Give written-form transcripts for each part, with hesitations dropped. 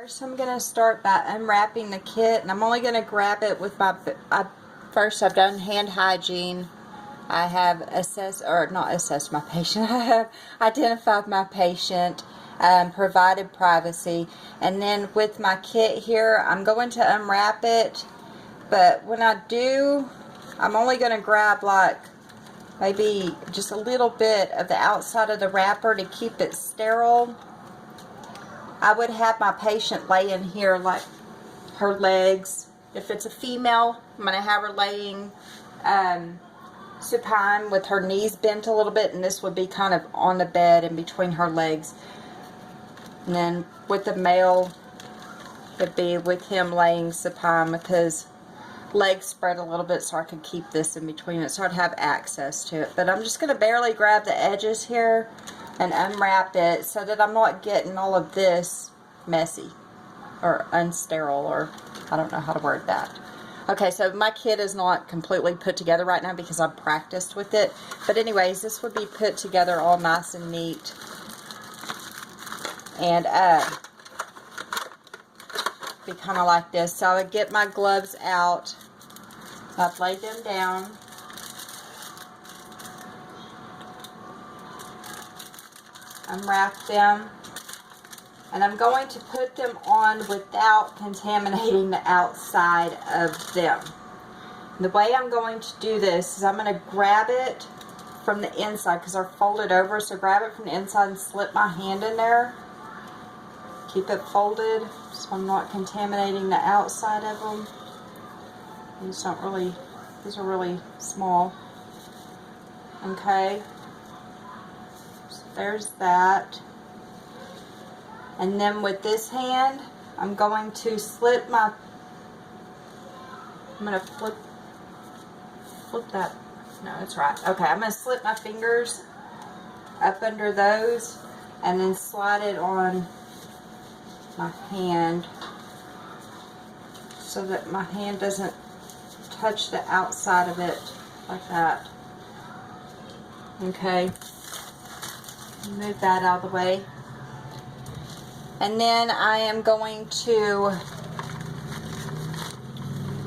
First, I'm going to start by unwrapping the kit, and I'm only going to grab it with my, first I've done hand hygiene. I have not assessed my patient, I have identified my patient, provided privacy, and then with my kit here, I'm going to unwrap it, but when I do, I'm only going to grab like maybe just a little bit of the outside of the wrapper to keep it sterile. I would have my patient lay in here like her legs. If it's a female, I'm going to have her laying supine with her knees bent a little bit, and this would be kind of on the bed in between her legs. And then with the male, it'd be with him laying supine with his legs spread a little bit so I could keep this in between it so I'd have access to it. But I'm just going to barely grab the edges here and unwrap it so that I'm not getting all of this messy or unsterile, or I don't know how to word that. Okay, so my kit is not completely put together right now because I've practiced with it. But anyways, this would be put together all nice and neat. And be kind of like this. So I would get my gloves out. I've laid them down. Unwrap them, and I'm going to put them on without contaminating the outside of them. And the way I'm going to do this is I'm going to grab it from the inside because they're folded over, so grab it from the inside and slip my hand in there. Keep it folded so I'm not contaminating the outside of them. These are really small. Okay. There's that. And then with this hand, I'm going to slip my, I'm going to flip that, no, it's right. Okay, I'm going to slip my fingers up under those and then slide it on my hand so that my hand doesn't touch the outside of it like that. Okay. Move that out of the way. And then I am going to,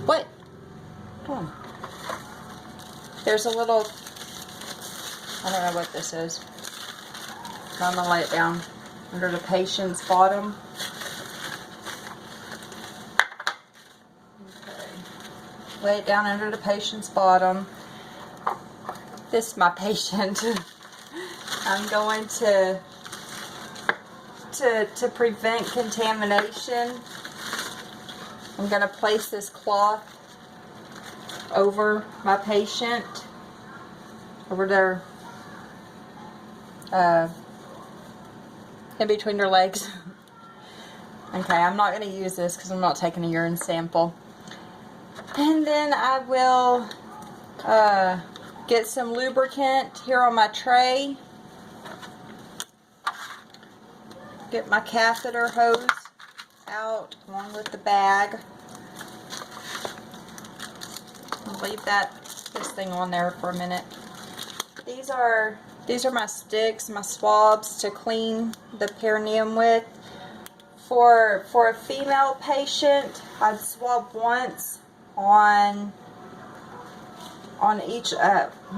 what? Oh. There's a little, I don't know what this is. I'm going to lay it down under the patient's bottom. Okay. Lay it down under the patient's bottom. This is my patient. I'm going to prevent contamination, I'm going to place this cloth over my patient, over their, in between their legs. Okay, I'm not going to use this because I'm not taking a urine sample. And then I will get some lubricant here on my tray. Get my catheter hose out along with the bag. I'll leave this thing on there for a minute. These are my sticks, my swabs to clean the perineum with. For a female patient, I'd swab once on each.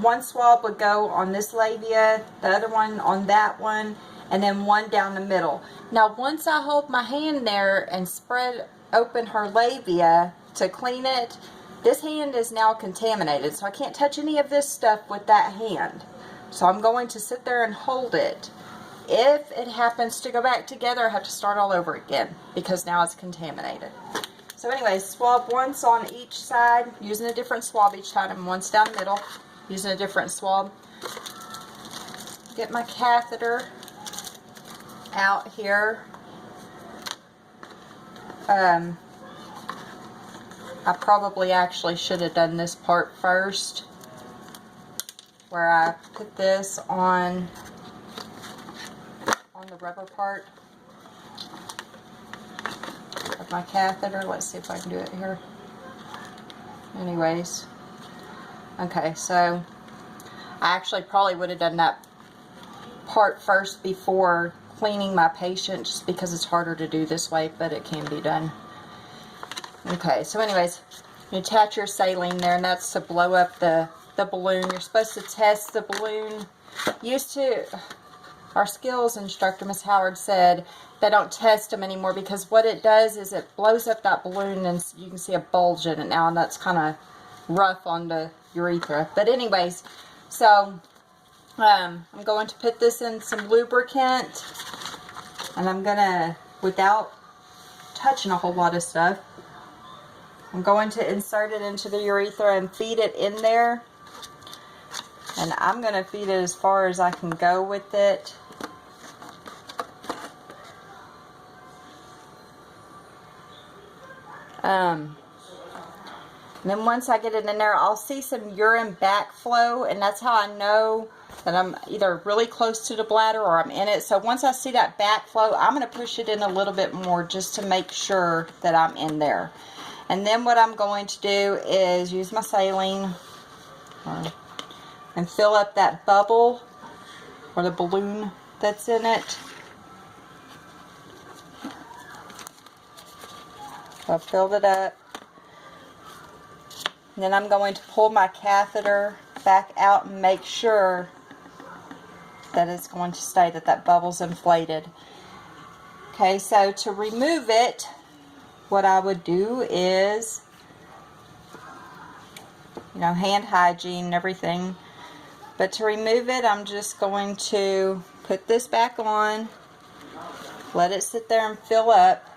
One swab would go on this labia, the other one on that one, and then one down the middle. Now once I hold my hand there and spread open her labia to clean it, this hand is now contaminated, so I can't touch any of this stuff with that hand. So I'm going to sit there and hold it. If it happens to go back together, I have to start all over again because now it's contaminated. So anyway, swab once on each side, using a different swab each time, and once down the middle, using a different swab. Get my catheter out here. I probably actually should have done this part first, where I put this on the rubber part of my catheter. Let's see if I can do it here. Anyways, okay, so I actually probably would have done that part first before cleaning my patient just because it's harder to do this way, but it can be done. Okay, so anyways, you attach your saline there, and that's to blow up the balloon. You're supposed to test the balloon. Our skills instructor, Miss Howard, said they don't test them anymore because what it does is it blows up that balloon and you can see a bulge in it now, and that's kind of rough on the urethra. But anyways, so I'm going to put this in some lubricant, and I'm going to, without touching a whole lot of stuff, I'm going to insert it into the urethra and feed it in there. And I'm going to feed it as far as I can go with it. And then once I get it in there, I'll see some urine backflow, and that's how I know that I'm either really close to the bladder or I'm in it. So once I see that backflow, I'm going to push it in a little bit more just to make sure that I'm in there. And then what I'm going to do is use my saline and fill up that bubble or the balloon that's in it. So I've filled it up. And then I'm going to pull my catheter back out and make sure that it's going to stay, that that bubble's inflated. Okay, so to remove it, what I would do is, hand hygiene and everything. But to remove it, I'm just going to put this back on, let it sit there and fill up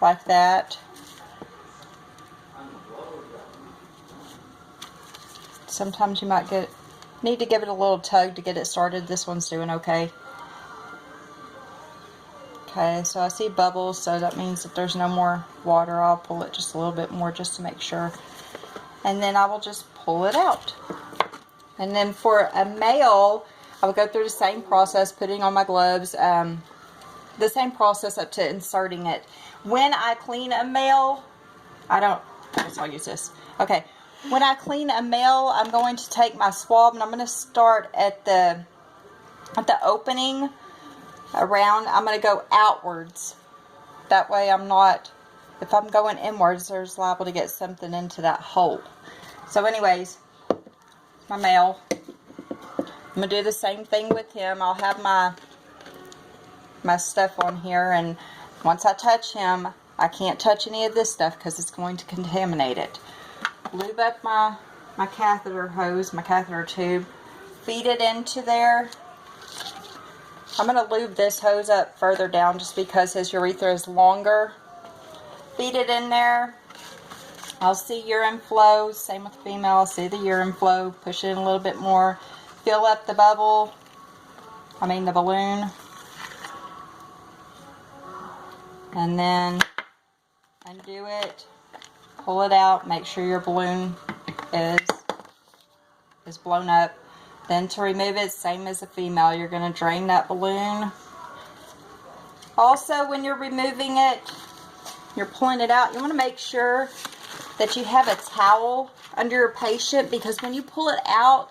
like that. Sometimes you might need to give it a little tug to get it started. This one's doing okay. Okay, so I see bubbles, so that means that there's no more water. I'll pull it just a little bit more just to make sure. And then I will just pull it out. And then for a male, I will go through the same process, putting on my gloves, the same process up to inserting it. When I clean a male, I guess I'll use this. Okay. When I clean a male, I'm going to take my swab and I'm going to start at the opening around. I'm going to go outwards. That way I'm not, if I'm going inwards, there's liable to get something into that hole. So anyways, my male, I'm going to do the same thing with him. I'll have my stuff on here, and once I touch him, I can't touch any of this stuff because it's going to contaminate it. Lube up my catheter hose, my catheter tube, feed it into there. I'm going to lube this hose up further down just because his urethra is longer. Feed it in there. I'll see urine flow. Same with the female. I'll see the urine flow. Push it in a little bit more. Fill up the the balloon. And then undo it. Pull it out, make sure your balloon is blown up. Then to remove it, same as a female, you're going to drain that balloon. Also, when you're removing it, you're pulling it out, you want to make sure that you have a towel under your patient, because when you pull it out,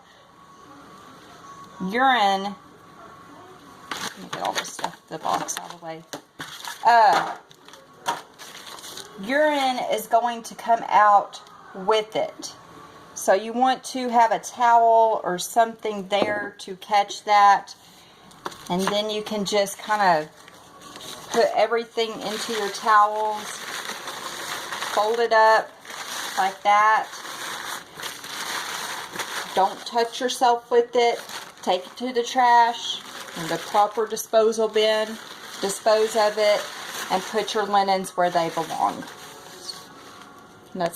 urine, let me get all this stuff, the box out of the way. Urine is going to come out with it. So you want to have a towel or something there to catch that. And then you can just kind of put everything into your towels. Fold it up like that. Don't touch yourself with it. Take it to the trash in the proper disposal bin. Dispose of it. And put your linens where they belong. And that's